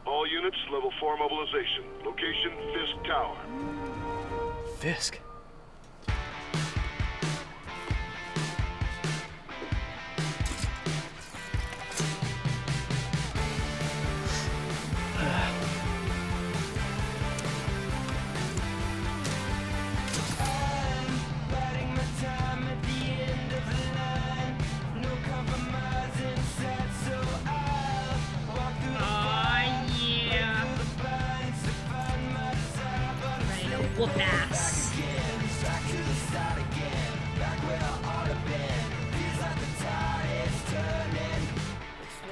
All units, level 4 mobilization. Location, Fisk Tower. Fisk? Whoop ass.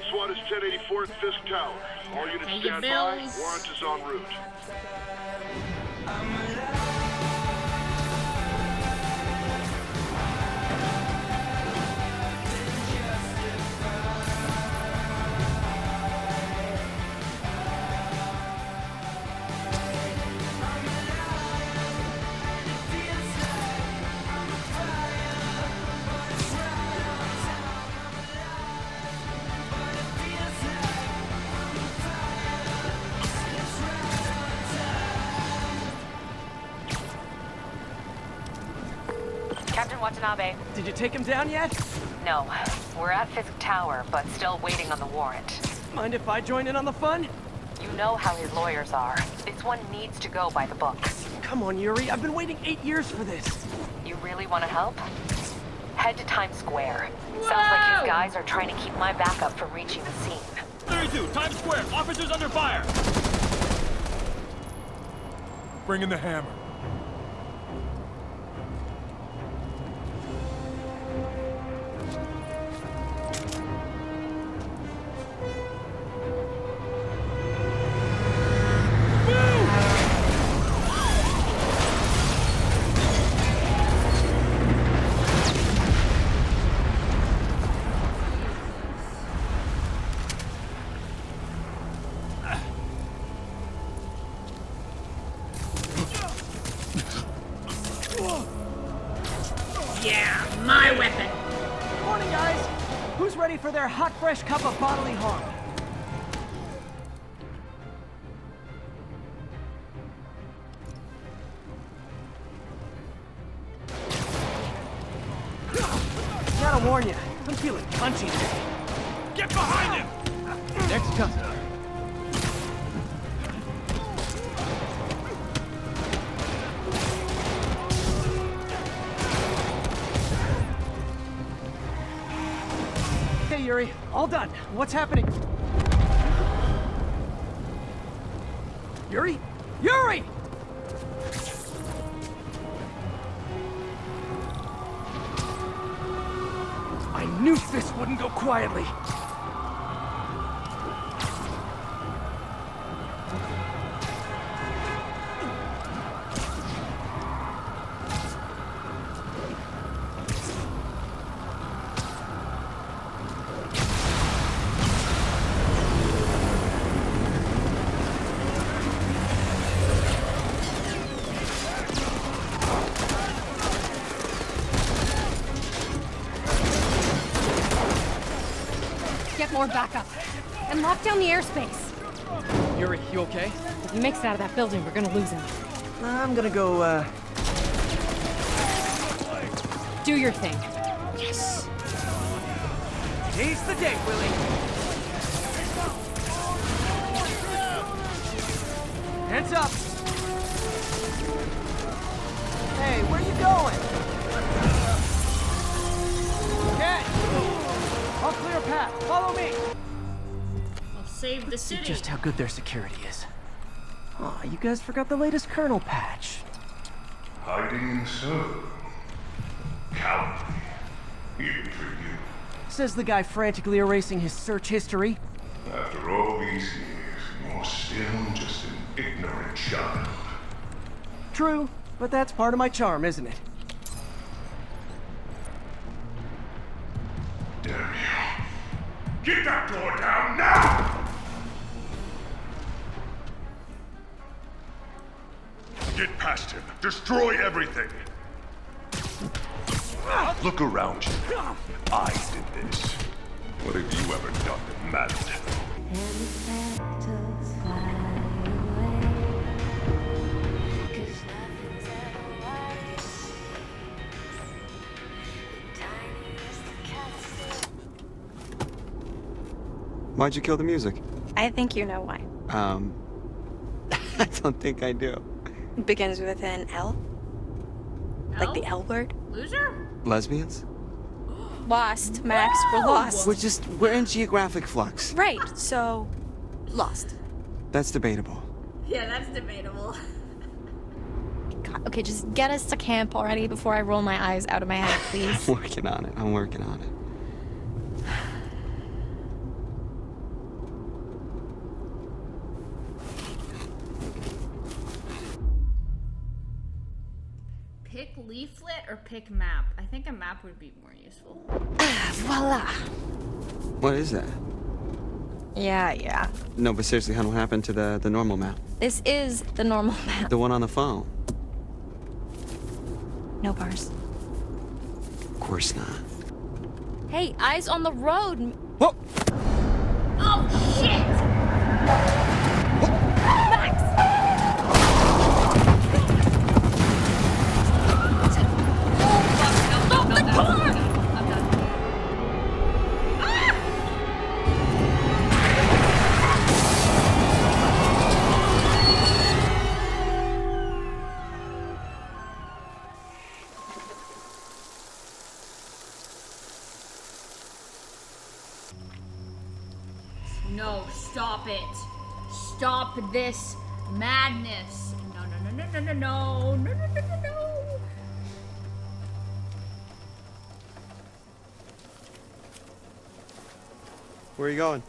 SWAT is 1084 at Fisk Tower. All units stand by. Warrant is en route. Captain Watanabe. Did you take him down yet? No. We're at Fisk Tower, but still waiting on the warrant. Mind if I join in on the fun? You know how his lawyers are. This one needs to go by the book. Come on, Yuri. I've been waiting 8 years for this. You really want to help? Head to Times Square. Sounds like his guys are trying to keep my backup from reaching the scene. 32, Times Square. Officers under fire. Bring in the hammer. Yeah, my weapon. Morning, guys. Who's ready for their hot, fresh cup of bodily harm? Gotta warn you, I'm feeling punchy today. Get behind him! Next customer. Hey, Yuri. All done. What's happening? Yuri? Yuri! I knew Fisk wouldn't go quietly. Get more backup. And lock down the airspace. Yuri, you okay? If he makes it out of that building, we're gonna lose him. I'm gonna go, Do your thing. Yes! Seize the day, Willie. Hands up. Hey, where you going? Okay. I'll clear a path. Follow me. I'll save the See city. just how good their security is. Aw, you guys forgot the latest kernel patch. Hiding so. Cowardly. Even for you. Says the guy frantically erasing his search history. After all these years, you're still just an ignorant child. True, but that's part of my charm, isn't it? Damn you. Get that door down now! Get past him. Destroy everything. Look around you. I did this. What have you ever done that mattered? Why'd you kill the music? I think you know why. I don't think I do. It begins with an L. Like the L word. Loser? Lesbians? Lost, Max. We're lost. We're in geographic flux. Right, so lost. That's debatable. Yeah, that's debatable. God, okay, just get us to camp already before I roll my eyes out of my head, please. I'm working on it. I'm working on it. Pick leaflet or pick map? I think a map would be more useful. Voila. What is that? Yeah. No, but seriously, hon, what happened to the normal map? This is the normal map. The one on the phone? No bars. Of course not. Hey, eyes on the road. Whoa! Oh shit! No, stop it. Stop this madness. No. Where are you going?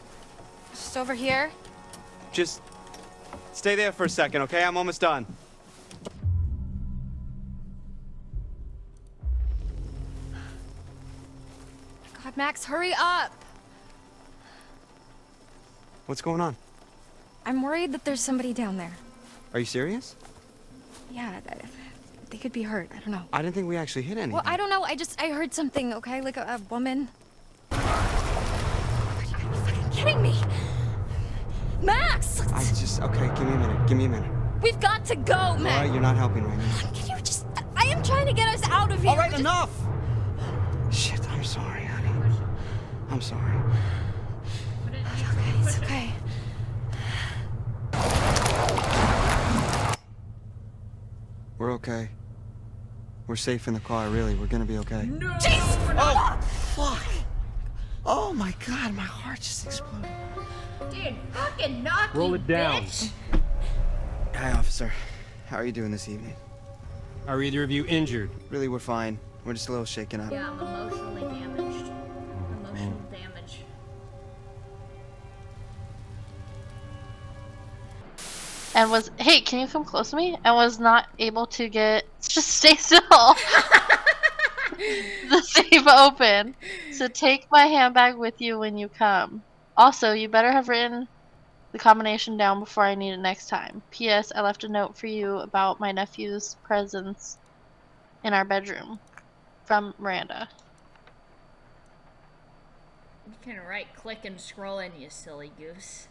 Just over here. Just stay there for a second, okay? I'm almost done. God, Max, hurry up. What's going on? I'm worried that there's somebody down there. Are you serious? Yeah, they could be hurt. I don't know. I didn't think we actually hit anything. Well, I don't know. I heard something, okay? Like a woman. God, you gotta be fucking kidding me. Max! Okay, give me a minute. We've got to go, All Max. right, you're not helping right now. Can you just... I am trying to get us out of here. All right, enough! Shit, I'm sorry, honey. I'm sorry. It's okay. We're okay. We're safe in the car, really. We're gonna be okay. No! Jeez! Oh, fuck! Oh my god, my heart just exploded. Dude, fucking knock Roll you, it down. bitch. Hi, officer. How are you doing this evening? Are either of you injured? Really, we're fine. We're just a little shaken up. Yeah, I'm emotionally damaged. Emotional damage. And was, hey, can you come close to me? And was not able to get, just stay still. The safe open. So take my handbag with you when you come. Also, you better have written the combination down before I need it next time. P.S. I left a note for you about my nephew's presence in our bedroom. From Miranda. You can right-click and scroll in, you silly goose.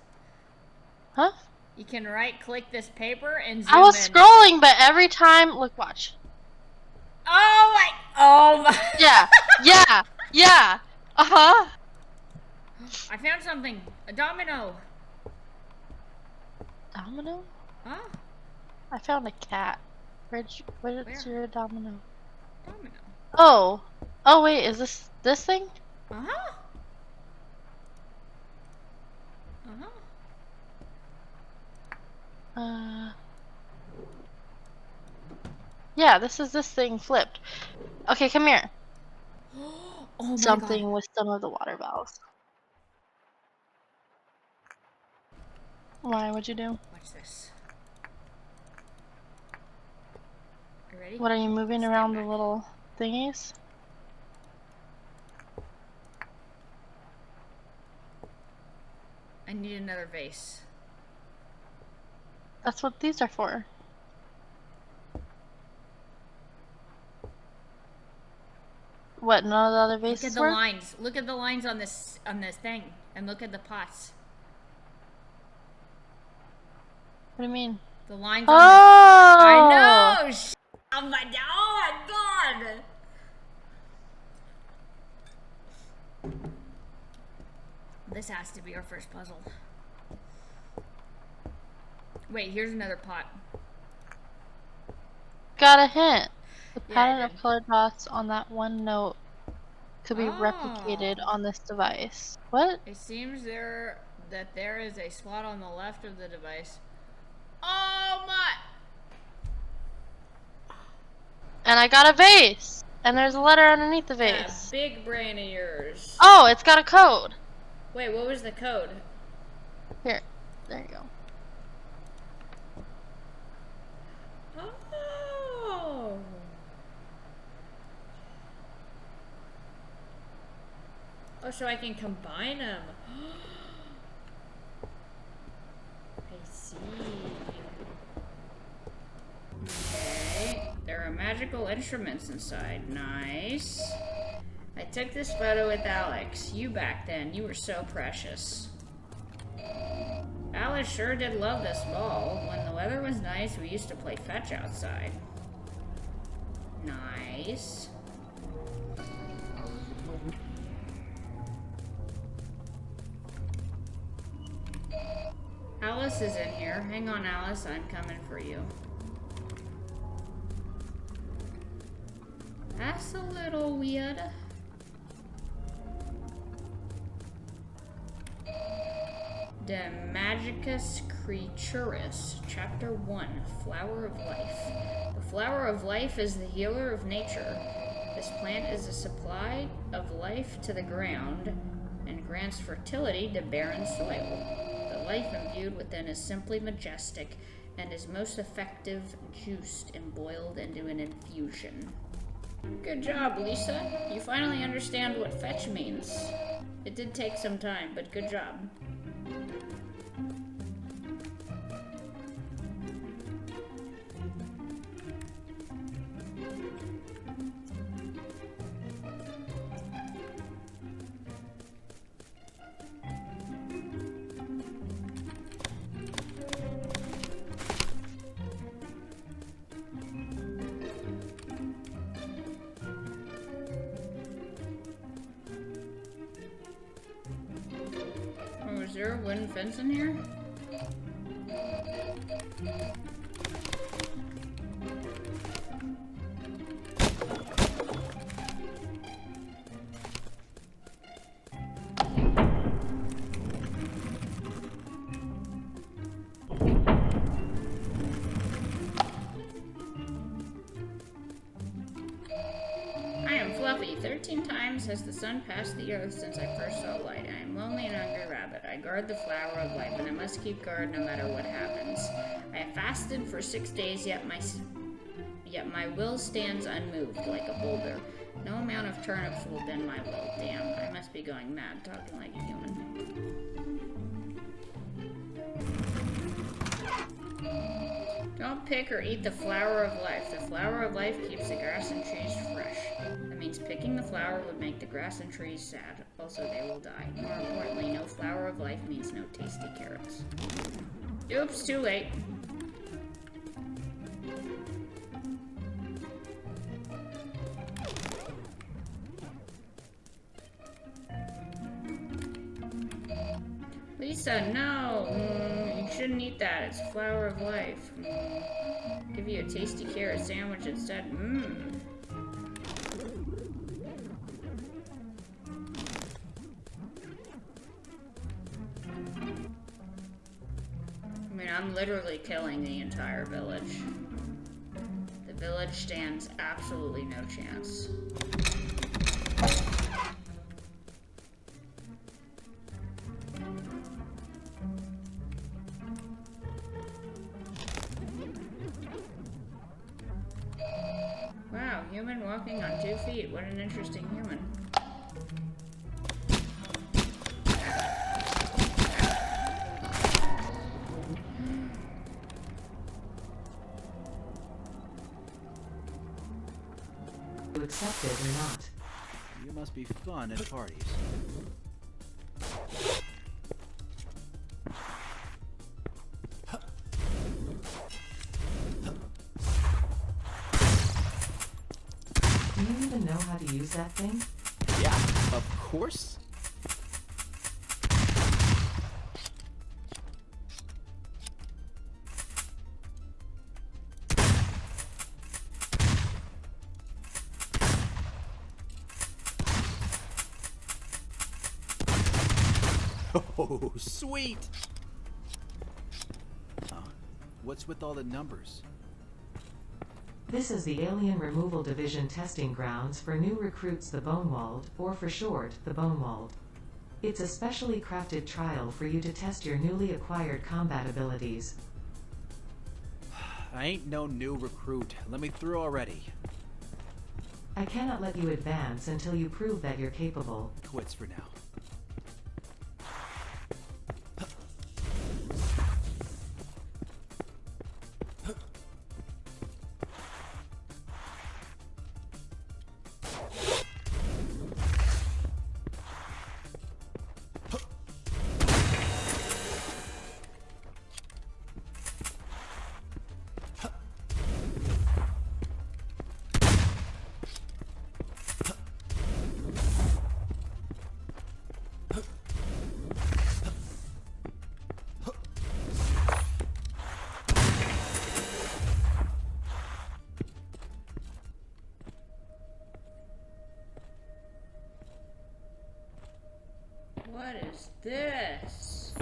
Huh? You can right-click this paper and zoom I was in. scrolling, but every time, look, watch. Oh my! Yeah. Uh-huh. I found something. A domino. Domino? Huh? I found a cat. Where's your domino? Domino. Oh! Oh wait, is this thing? Uh-huh. Uh-huh. Yeah, this is this thing flipped. Okay, come here. Oh my Something god. with some of the water valves. Why? What'd you do? Watch this. You ready? What are you moving Stand around back. the little thingies? I need another vase. That's what these are for. What? None of the other Look at vases the work? lines. Look at the lines on this thing, and look at the pots. What do you mean? The lines Oh! on the. I know. Oh my god. This has to be our first puzzle. Wait, here's another pot. Got a hint. The Yeah, I pattern did. of colored dots on that one note could be Oh. replicated on this device. What? It seems that there is a slot on the left of the device. Oh my! And I got a vase! And there's a letter underneath the That vase. big brain of yours. Oh, it's got a code! Wait, what was the code? Here. There you go. Oh. Oh, so I can combine them. I see. Okay. There are magical instruments inside. Nice. I took this photo with Alex. You back then. You were so precious. Alice sure did love this ball. When the weather was nice, we used to play fetch outside. Nice. Alice is in here. Hang on, Alice. I'm coming for you. That's a little weird. De Magicus Creaturis, Chapter 1, Flower of Life. The Flower of Life is the healer of nature. This plant is a supply of life to the ground and grants fertility to barren soil. The life imbued within is simply majestic and is most effective juiced and boiled into an infusion. Good job, Lisa. You finally understand what fetch means. It did take some time, but good job. Oh, is there a wooden fence in here? I am Fluffy. 13 times has the sun passed the earth since I first saw light. I am lonely and hungry rabbit. I guard the flower of life, and I must keep guard no matter what happens. I have fasted for 6 days, yet my will stands unmoved like a boulder. No amount of turnips will bend my will. Damn, I must be going mad, talking like a human. Don't pick or eat the flower of life. The flower of life keeps the grass and trees fresh. That means picking the flower would make the grass and trees sad. Also, they will die. More importantly, no flower of life means no tasty carrots. Oops, too late. Lisa, no! You shouldn't eat that. It's a flower of life. Give you a tasty carrot sandwich instead. I mean, I'm literally killing the entire village. The village stands absolutely no chance. Wow, human walking on 2 feet. What an interesting human. You accept it or not. You must be fun at parties. Do you even know how to use that thing? Yeah, of course. Oh, sweet! Huh? What's with all the numbers? This is the Alien Removal Division testing grounds for new recruits, the Bonewalled, or for short, the Bonewalled. It's a specially crafted trial for you to test your newly acquired combat abilities. I ain't no new recruit. Let me through already. I cannot let you advance until you prove that you're capable. Quits for now. What is this?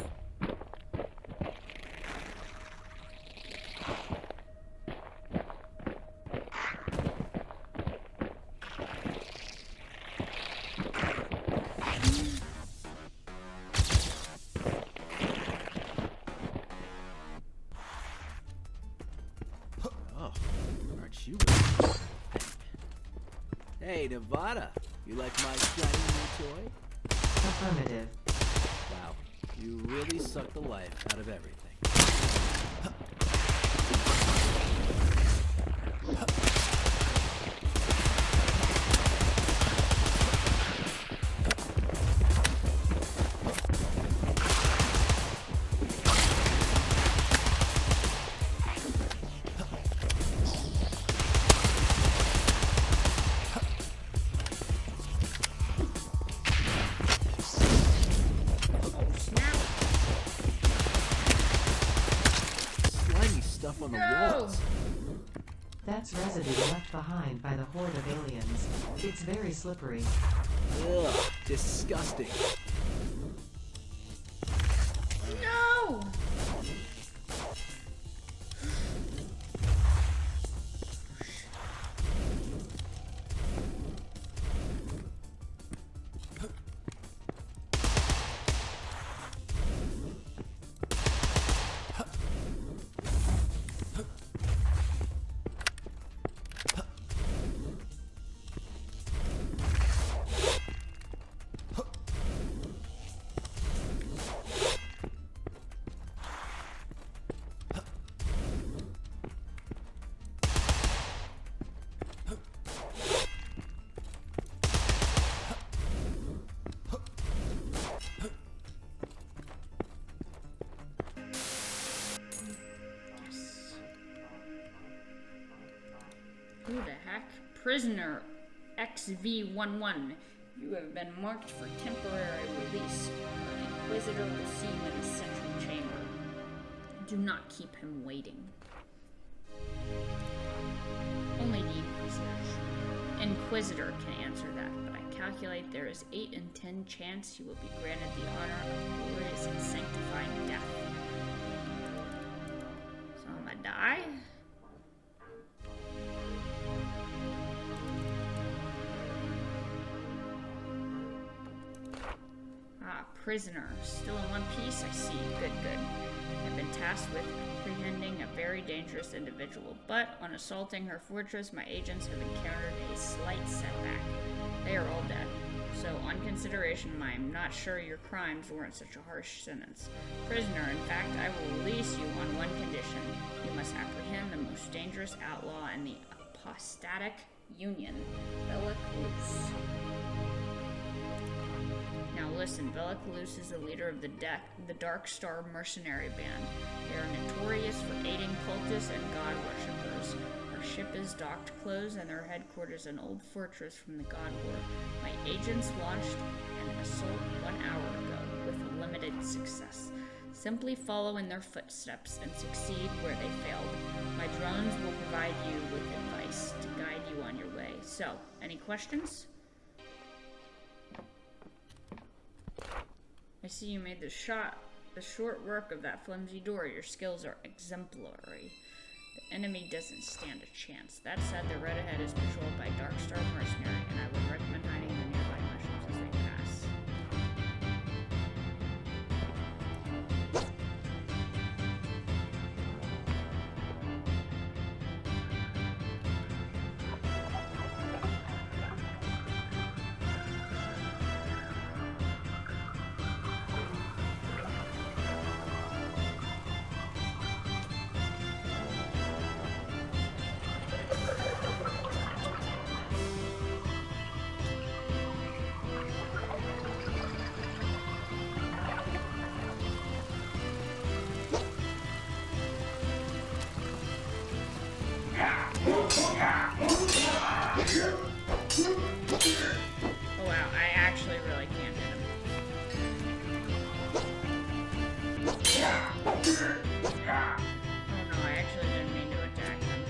Oh, aren't you? Hey, Nevada, you like my shiny new toy? Affirmative. Wow, you really suck the life out of everything. Slimy stuff on the walls. That's residue left behind by the horde of aliens. It's very slippery. Ugh, disgusting. No! Who the heck? Prisoner XV11. You have been marked for temporary release. Our Inquisitor will see you in the central chamber. Do not keep him waiting. Only the Inquisitor can answer that, but I calculate there is 8 in 10 chance you will be granted the honor of glorious and sanctifying death. So I'm gonna die? Prisoner. Still in one piece? I see. Good, good. I've been tasked with apprehending a very dangerous individual, but on assaulting her fortress, my agents have encountered a slight setback. They are all dead. So, on consideration, I'm not sure your crimes warrant such a harsh sentence. Prisoner, in fact, I will release you on one condition. You must apprehend the most dangerous outlaw in the apostatic union, Bellicluse. Now listen, Bellicluse is the leader of the Dark Star Mercenary Band. They are notorious for aiding cultists and god worshippers. Our ship is docked close and their headquarters an old fortress from the God War. My agents launched an assault 1 hour ago with limited success. Simply follow in their footsteps and succeed where they failed. My drones will provide you with advice to guide you on your way. So, any questions? I see you made the short work of that flimsy door. Your skills are exemplary. The enemy doesn't stand a chance. That said, the road ahead is patrolled by Dark Star Mercenary, and I would recommend hiding in the nearby mushrooms as they pass. Oh wow, I actually really can't hit him. Oh no, I actually didn't mean to attack him.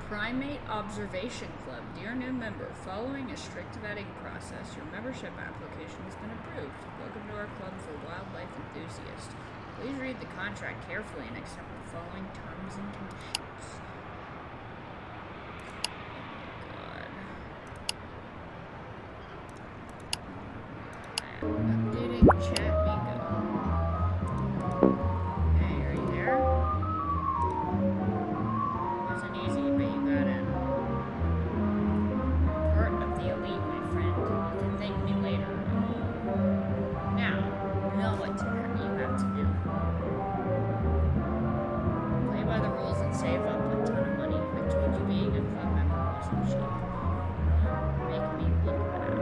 Primate Observation Club. Dear new member, following a strict vetting process, your membership application has been approved. Welcome to our club for wildlife enthusiasts. Please read the contract carefully and accept the following terms and conditions. Oh my god. Updating chat bingo. Hey, are you there? Wasn't easy, but you got in. Part of the elite, my friend. You can thank me later. Now, you know what you have to do. Play by the rules and save up a ton of money. I told you being a club member wasn't cheap. Make me look bad.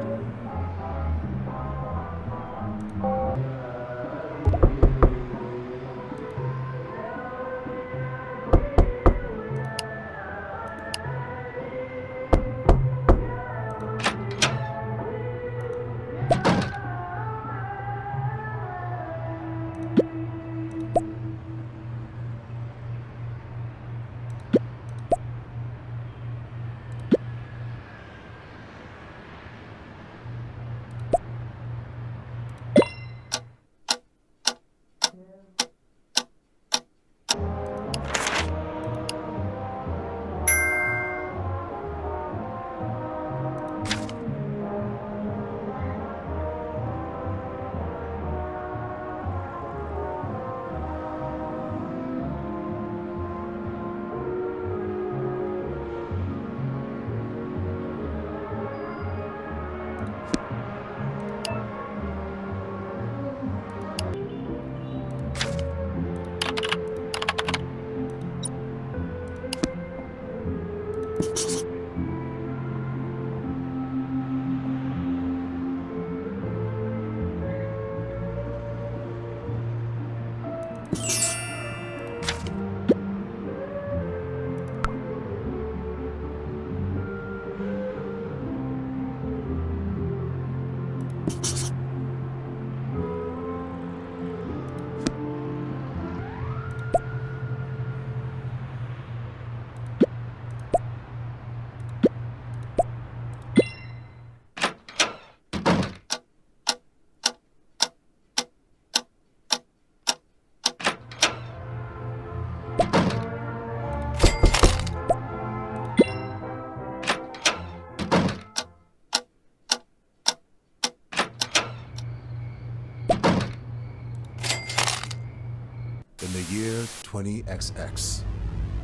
In the year 20XX,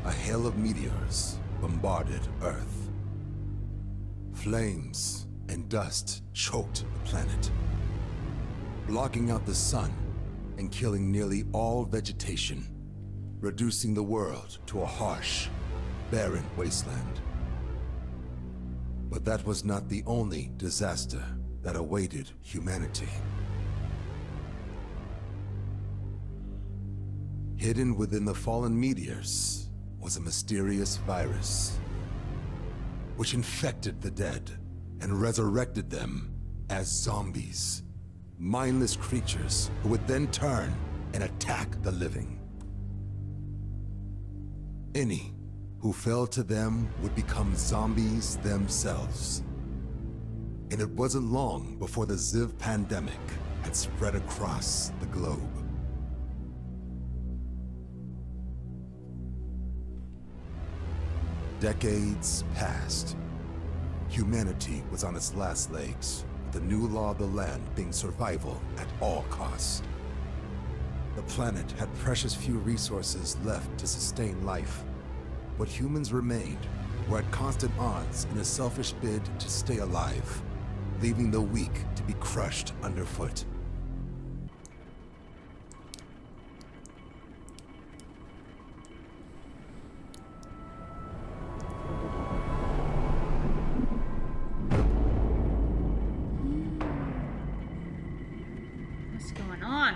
a hail of meteors bombarded Earth. Flames and dust choked the planet, blocking out the sun and killing nearly all vegetation, reducing the world to a harsh, barren wasteland. But that was not the only disaster that awaited humanity. Hidden within the fallen meteors was a mysterious virus, which infected the dead and resurrected them as zombies, mindless creatures who would then turn and attack the living. Any who fell to them would become zombies themselves. And it wasn't long before the Ziv pandemic had spread across the globe. Decades passed. Humanity was on its last legs, with the new law of the land being survival at all costs. The planet had precious few resources left to sustain life. What humans remained were at constant odds in a selfish bid to stay alive, leaving the weak to be crushed underfoot. What's going on?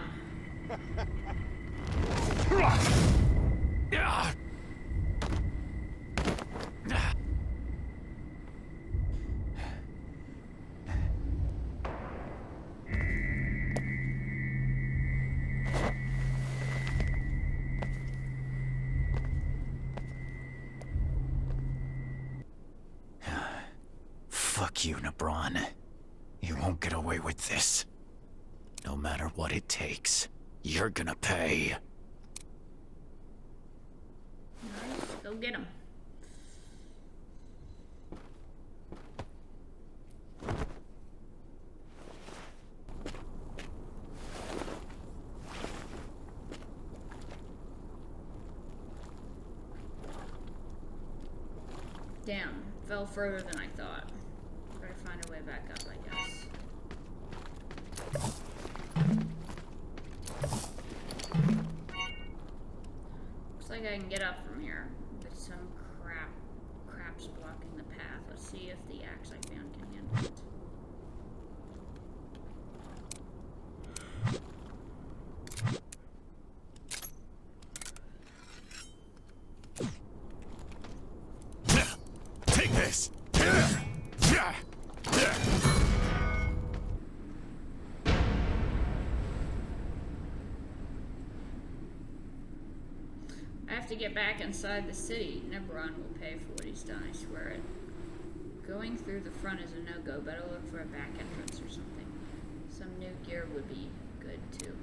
Fuck you, Nebron. You won't get away with this. No matter what it takes, you're gonna pay. Nice. Go get him. Damn, fell further than I thought. Better find a way back up, I guess. Looks like I can get up from here, but some crap's blocking the path. Let's see if the axe I found can handle it. Take this! I have to get back inside the city. Nebron will pay for what he's done, I swear it. Going through the front is a no-go. Better look for a back entrance or something. Some new gear would be good, too.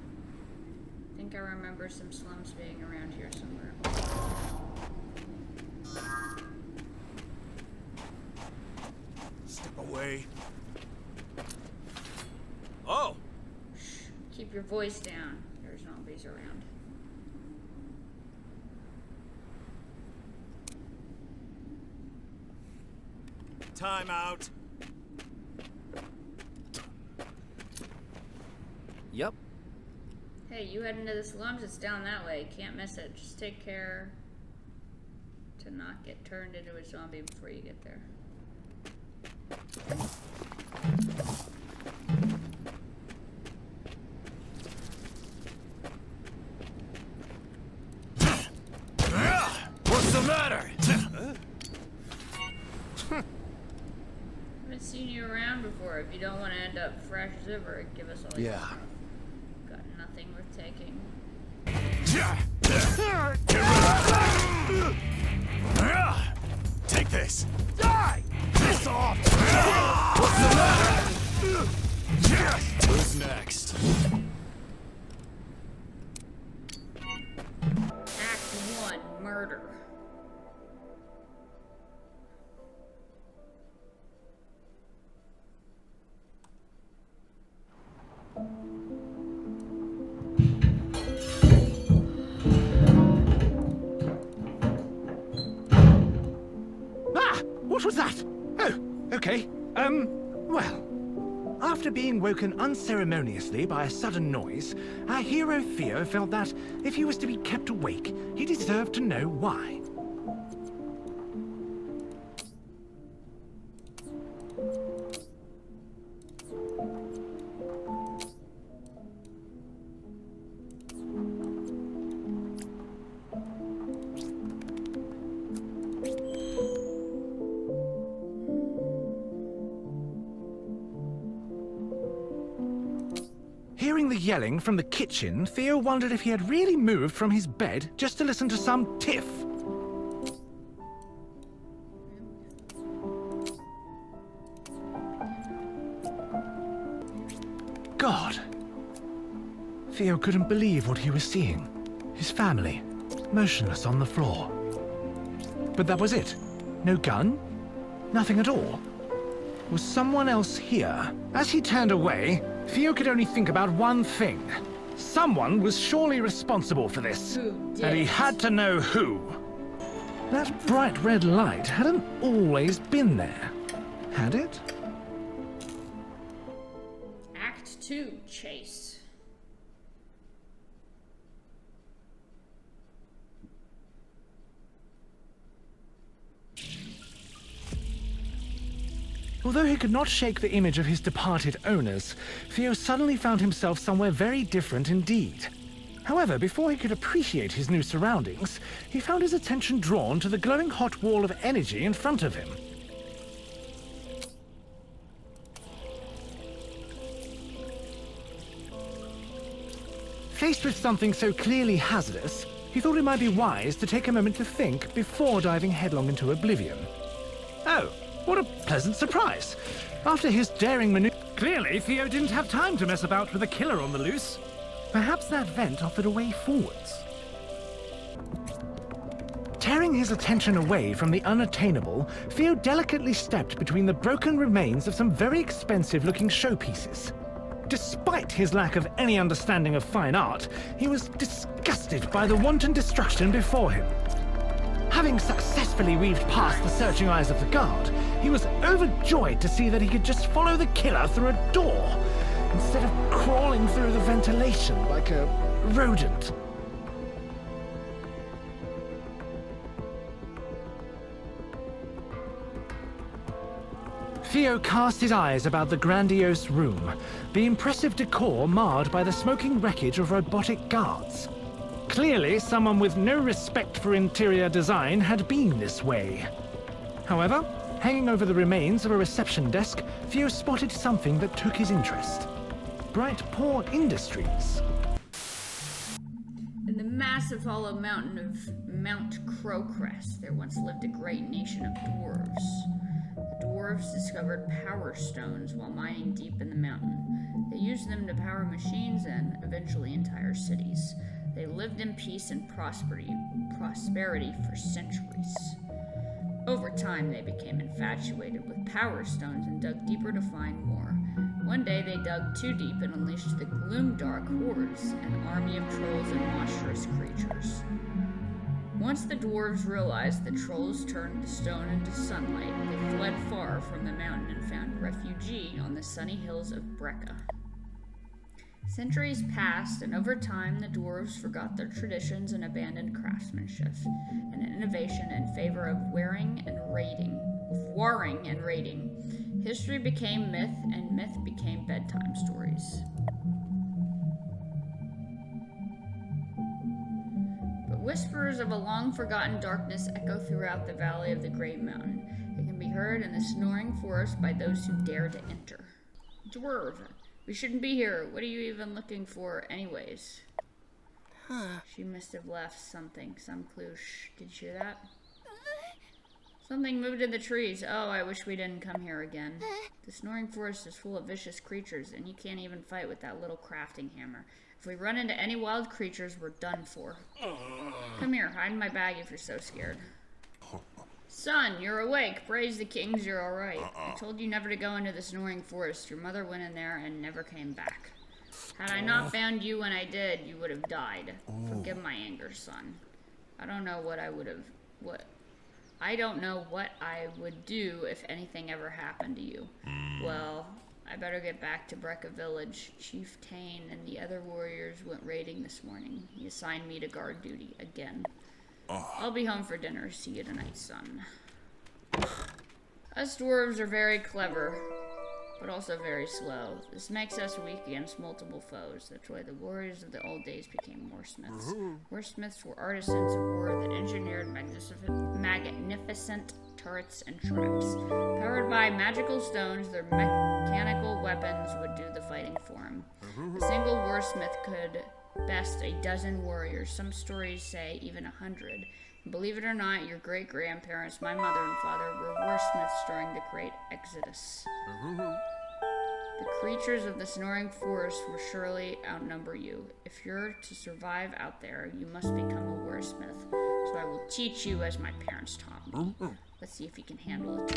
I think I remember some slums being around here somewhere. Step away. Oh! Shh. Keep your voice down. There's zombies around. Time out. Yep. Hey, you head into the slums? It's down that way. Can't miss it. Just take care to not get turned into a zombie before you get there. What's the matter? What haven't seen you around before. If you don't want to end up fresh as ever, give us all your Yeah. stuff. Got nothing worth taking. Take this. Die! Piss off! What's the matter? Who's next? Act 1, murder. What was that? Oh, okay. Well. After being woken unceremoniously by a sudden noise, our hero Theo felt that if he was to be kept awake, he deserved to know why. Hearing the yelling from the kitchen, Theo wondered if he had really moved from his bed just to listen to some tiff. God. Theo couldn't believe what he was seeing. His family, motionless on the floor. But that was it. No gun? Nothing at all. Was someone else here? As he turned away, Theo could only think about one thing. Someone was surely responsible for this. And he had to know who. That bright red light hadn't always been there, had it? Act 2, chase. Although he could not shake the image of his departed owners, Theo suddenly found himself somewhere very different indeed. However, before he could appreciate his new surroundings, he found his attention drawn to the glowing hot wall of energy in front of him. Faced with something so clearly hazardous, he thought it might be wise to take a moment to think before diving headlong into oblivion. Oh, what a pleasant surprise! After his daring maneuver, clearly Theo didn't have time to mess about with a killer on the loose. Perhaps that vent offered a way forwards. Tearing his attention away from the unattainable, Theo delicately stepped between the broken remains of some very expensive-looking showpieces. Despite his lack of any understanding of fine art, he was disgusted by the wanton destruction before him. Having successfully weaved past the searching eyes of the guard, he was overjoyed to see that he could just follow the killer through a door, instead of crawling through the ventilation like a rodent. Theo cast his eyes about the grandiose room, the impressive decor marred by the smoking wreckage of robotic guards. Clearly, someone with no respect for interior design had been this way. However, hanging over the remains of a reception desk, Theo spotted something that took his interest. Bright Paw Industries. In the massive hollow mountain of Mount Crowcrest, there once lived a great nation of dwarves. The dwarves discovered power stones while mining deep in the mountain. They used them to power machines and eventually entire cities. They lived in peace and prosperity for centuries. Over time, they became infatuated with power stones and dug deeper to find more. One day, they dug too deep and unleashed the Gloomdark hordes, an army of trolls and monstrous creatures. Once the dwarves realized the trolls turned the stone into sunlight, they fled far from the mountain and found refuge on the sunny hills of Brecca. Centuries passed, and over time the dwarves forgot their traditions and abandoned craftsmanship and innovation in favor of warring and raiding. History became myth, and myth became bedtime stories. But whispers of a long-forgotten darkness echo throughout the valley of the Great Mountain. It can can be heard in the snoring forest by those who dare to enter. Dwarf, we shouldn't be here. What are you even looking for anyways? Huh. She must have left something, some clue. Shh, did you hear that? Something moved in the trees. Oh, I wish we didn't come here again. The snoring forest is full of vicious creatures, and you can't even fight with that little crafting hammer. If we run into any wild creatures, we're done for. Come here, hide in my bag if you're so scared. Son, you're awake. Praise the kings, you're alright. I told you never to go into the snoring forest. Your mother went in there and never came back. Had I not found you when I did, you would have died. Forgive my anger, son. I don't know what I would do if anything ever happened to you. Well, I better get back to Brecca Village. Chief Tane and the other warriors went raiding this morning. He assigned me to guard duty again. I'll be home for dinner. See you tonight, son. Us dwarves are very clever, but also very slow. This makes us weak against multiple foes. That's why the warriors of the old days became warsmiths. Warsmiths were artisans of war that engineered magnificent turrets and traps. Powered by magical stones, their mechanical weapons would do the fighting for them. A single warsmith could best a dozen warriors. Some stories say even 100. Believe it or not, your great-grandparents, my mother and father, were warsmiths during the Great Exodus. The creatures of the snoring forest will surely outnumber you. If you're to survive out there, you must become a warsmith. So I will teach you as my parents taught me. Let's see if you can handle it.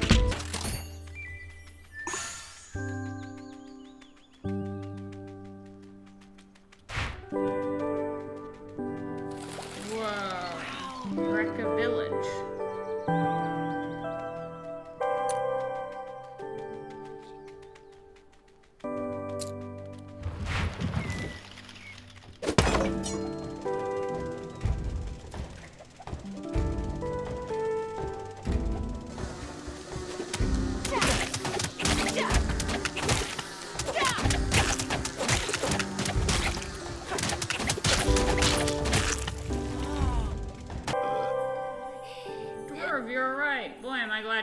Whoa. Brecca Village.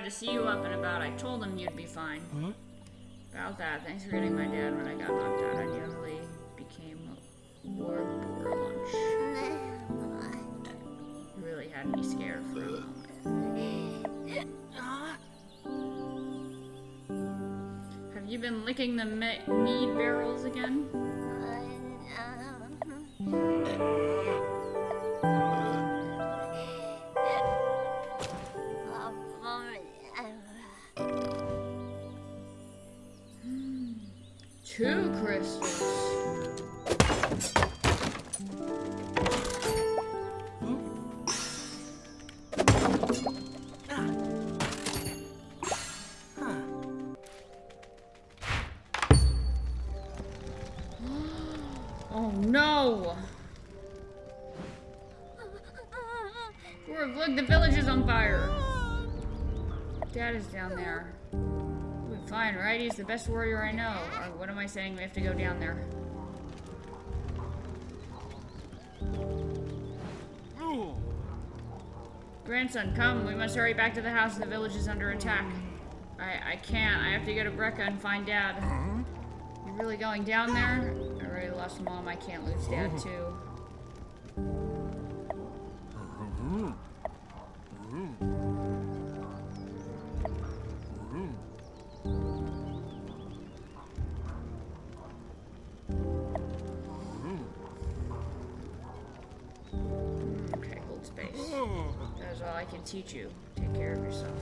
To see you up and about. I told him you'd be fine. About that, thanks for getting my dad when I got knocked out. I nearly became war lunch. You really had me scared for a moment. Have you been licking the mead barrels again? Two crystals. Oh no! Look, the village is on fire. Dad is down there. We'll be fine, right? He's the best warrior I know. Or what am I saying? We have to go down there. Grandson, come. We must hurry back to the house. The village is under attack. I can't. I have to go to Brecca and find Dad. You really going down there? I already lost Mom. I can't lose Dad, too. Okay, hold space. That is all I can teach you. Take care of yourself.